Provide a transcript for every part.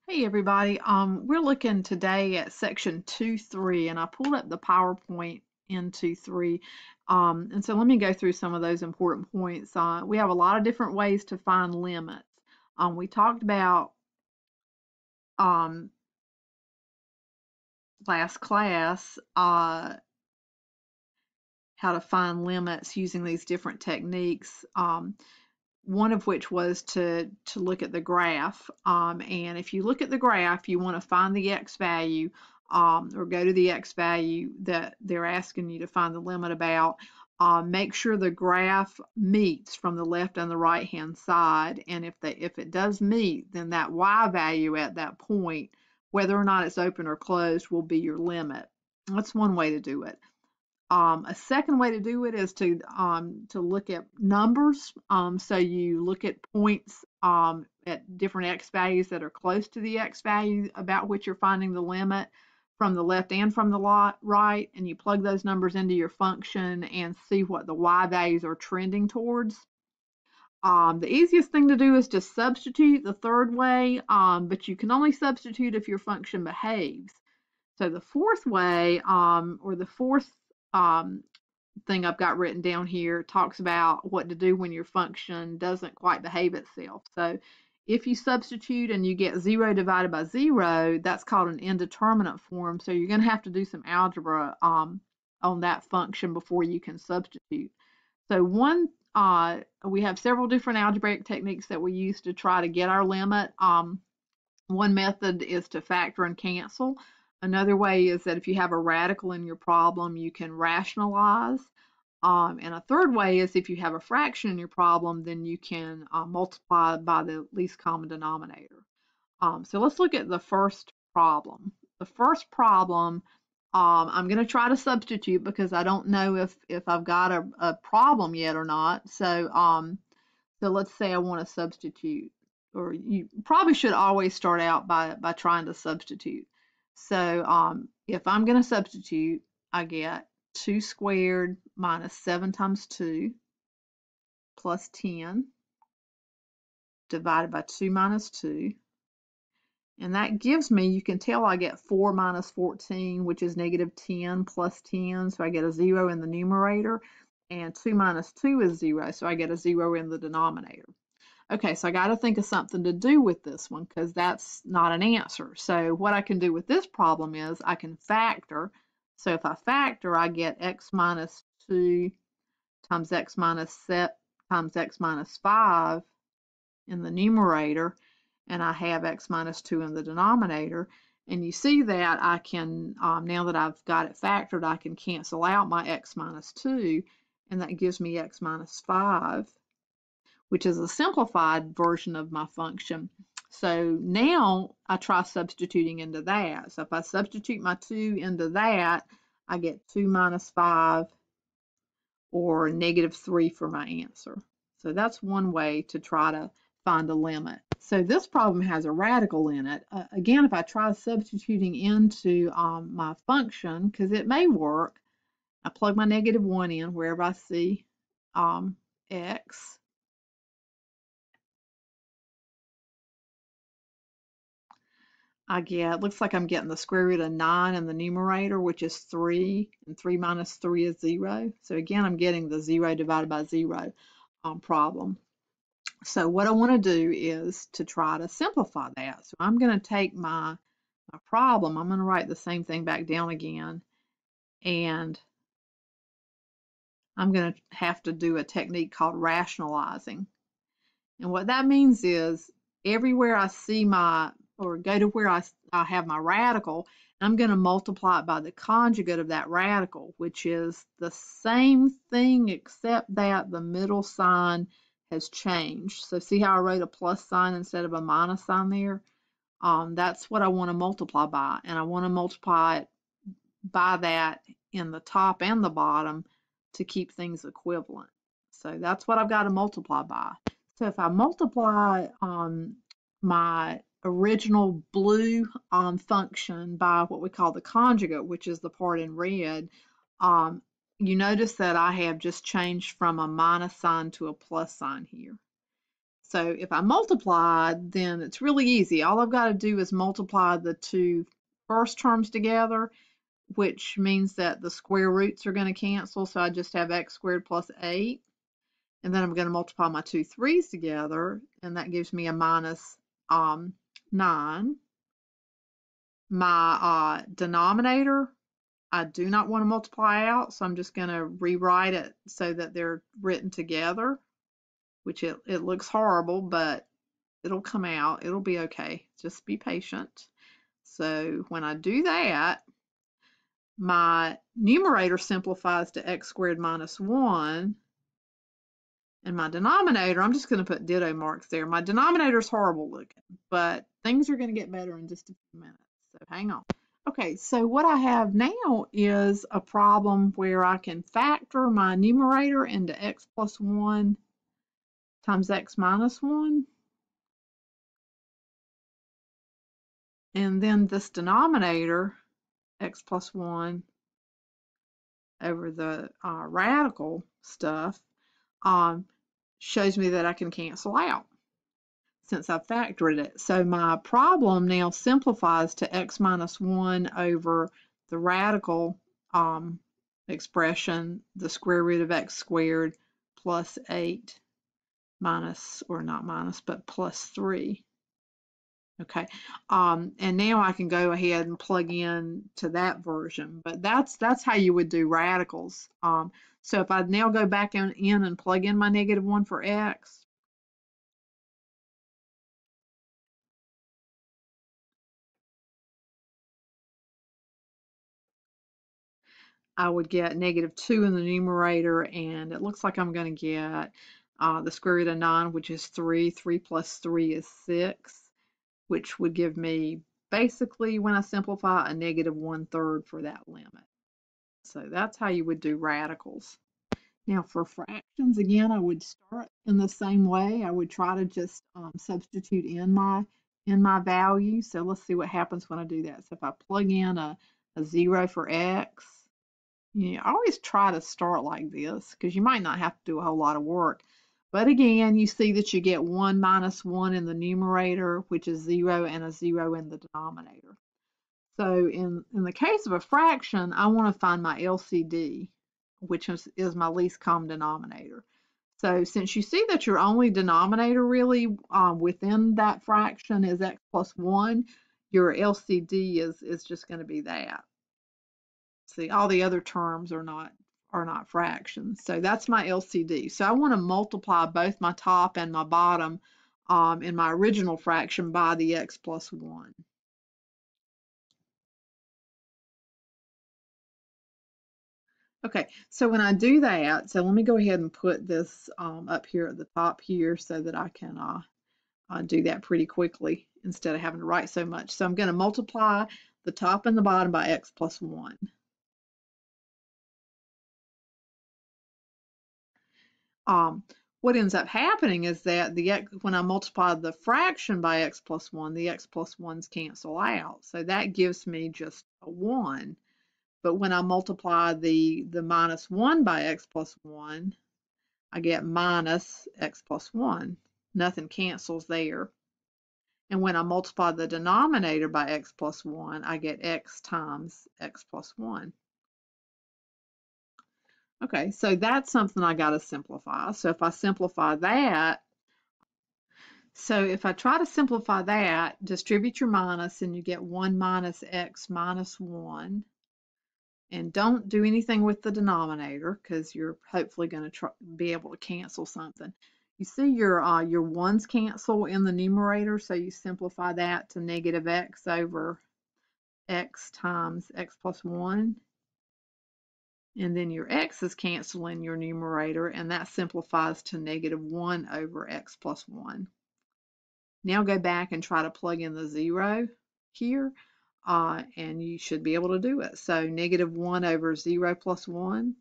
Hey everybody, we're looking today at section 2.3 and I pulled up the PowerPoint in 2.3 and so let me go through some of those important points. We have a lot of different ways to find limits. We talked about um, last class how to find limits using these different techniques. One of which was to look at the graph. And if you look at the graph, you want to find the x value or go to the x value that they're asking you to find the limit about. Make sure the graph meets from the left and the right hand side. And if it does meet, then that y value at that point, whether or not it's open or closed, will be your limit. That's one way to do it. A second way to do it is to look at numbers. So you look at points at different x values that are close to the x value about which you're finding the limit from the left and from the right, and you plug those numbers into your function and see what the y values are trending towards. The easiest thing to do is to substitute the third way, but you can only substitute if your function behaves. So the fourth way, or the fourth um, thing I've got written down here talks about what to do when your function doesn't quite behave itself. So if you substitute and you get 0 divided by 0, that's called an indeterminate form. So you're going to have to do some algebra on that function before you can substitute. So we have several different algebraic techniques that we use to try to get our limit. One method is to factor and cancel. Another way is that if you have a radical in your problem, you can rationalize. And a third way is if you have a fraction in your problem, then you can multiply by the least common denominator. So let's look at the first problem. The first problem, I'm going to try to substitute because I don't know if I've got a problem yet or not. So let's say I want to substitute, or you probably should always start out by trying to substitute. So if I'm going to substitute, I get 2 squared minus 7 times 2 plus 10 divided by 2 minus 2. And that gives me, you can tell I get 4 minus 14, which is negative 10 plus 10. So I get a 0 in the numerator. And 2 minus 2 is 0, so I get a 0 in the denominator. Okay, so I got to think of something to do with this one because that's not an answer. So what I can do with this problem is I can factor. So if I factor, I get x minus 2 times x minus 7 times x minus 5 in the numerator, and I have x minus 2 in the denominator. And you see that I can, now that I've got it factored, I can cancel out my x minus 2, and that gives me x minus 5, which is a simplified version of my function. So now I try substituting into that. So if I substitute my 2 into that, I get 2 minus 5, or negative 3 for my answer. So that's one way to try to find a limit. So this problem has a radical in it. Again, if I try substituting into my function, because it may work, I plug my negative 1 in wherever I see x. Looks like I'm getting the square root of 9 in the numerator, which is 3, and 3 minus 3 is 0. So again, I'm getting the 0 divided by 0 problem. So what I want to do is to try to simplify that. So I'm going to take my problem, I'm going to write the same thing back down again, and I'm going to have to do a technique called rationalizing. And what that means is everywhere I see or go to where I have my radical, I'm going to multiply it by the conjugate of that radical, which is the same thing except that the middle sign has changed. So see how I wrote a plus sign instead of a minus sign there? That's what I want to multiply by, and I want to multiply it by that in the top and the bottom to keep things equivalent. So that's what I've got to multiply by. So if I multiply my original blue function by what we call the conjugate, which is the part in red, you notice that I have just changed from a minus sign to a plus sign here. So if I multiply, then it's really easy. All I've got to do is multiply the two first terms together, which means that the square roots are going to cancel. So I just have x squared plus 8. And then I'm going to multiply my two 3's together, and that gives me a minus 9. My denominator, I do not want to multiply out, so I'm just going to rewrite it so that they're written together, which it looks horrible, but it'll come out. It'll be okay. Just be patient. So when I do that, my numerator simplifies to x squared minus 1. And my denominator, I'm just going to put ditto marks there. My denominator is horrible looking, but things are going to get better in just a few minutes. So hang on. Okay, so what I have now is a problem where I can factor my numerator into x plus 1 times x minus 1. And then this denominator, x plus 1 over the radical stuff, shows me that I can cancel out since I've factored it. So my problem now simplifies to x minus 1 over the radical expression, the square root of x squared plus 8 minus, or not minus, but plus 3. Okay, and now I can go ahead and plug in to that version, but that's how you would do radicals. So if I now go back in and plug in my -1 for x, I would get -2 in the numerator, and it looks like I'm going to get the square root of 9, which is 3. 3 plus 3 is 6, which would give me, basically, when I simplify, a -1/3 for that limit. So that's how you would do radicals. Now for fractions, again, I would start in the same way. I would try to just substitute in my value. So let's see what happens when I do that. So if I plug in a 0 for x, I always try to start like this because you might not have to do a whole lot of work. But again, you see that you get 1 minus 1 in the numerator, which is 0, and a 0 in the denominator. So in the case of a fraction, I want to find my LCD, which is my least common denominator. So since you see that your only denominator really within that fraction is x plus 1, your LCD is just going to be that. See, all the other terms are not fractions. So that's my LCD. So I want to multiply both my top and my bottom in my original fraction by the x plus 1. Okay, so when I do that, so let me go ahead and put this up here at the top here so that I can do that pretty quickly instead of having to write so much. So I'm going to multiply the top and the bottom by x plus 1. What ends up happening is that when I multiply the fraction by x plus 1, the x plus 1's cancel out. So that gives me just a 1. But when I multiply the minus 1 by x plus 1, I get minus x plus 1. Nothing cancels there. And when I multiply the denominator by x plus 1, I get x times x plus 1. Okay, so that's something I got to simplify. So if I simplify that, so if I try to simplify that, distribute your minus, and you get 1 minus x minus 1. And don't do anything with the denominator because you're hopefully going to be able to cancel something. You see your 1's cancel in the numerator, so you simplify that to -x over x times x plus 1. And then your x's cancel in your numerator, and that simplifies to -1 over x plus 1. Now go back and try to plug in the 0 here, and you should be able to do it. So -1 over 0 plus 1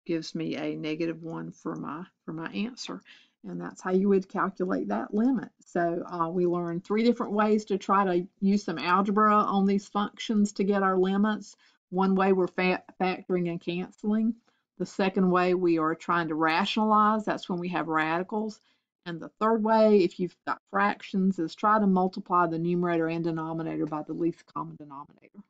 gives me a -1 for my answer. And that's how you would calculate that limit. So we learned 3 different ways to try to use some algebra on these functions to get our limits. One way we're factoring and canceling. The second way we are trying to rationalize. That's when we have radicals. And the third way, if you've got fractions, is try to multiply the numerator and denominator by the least common denominator.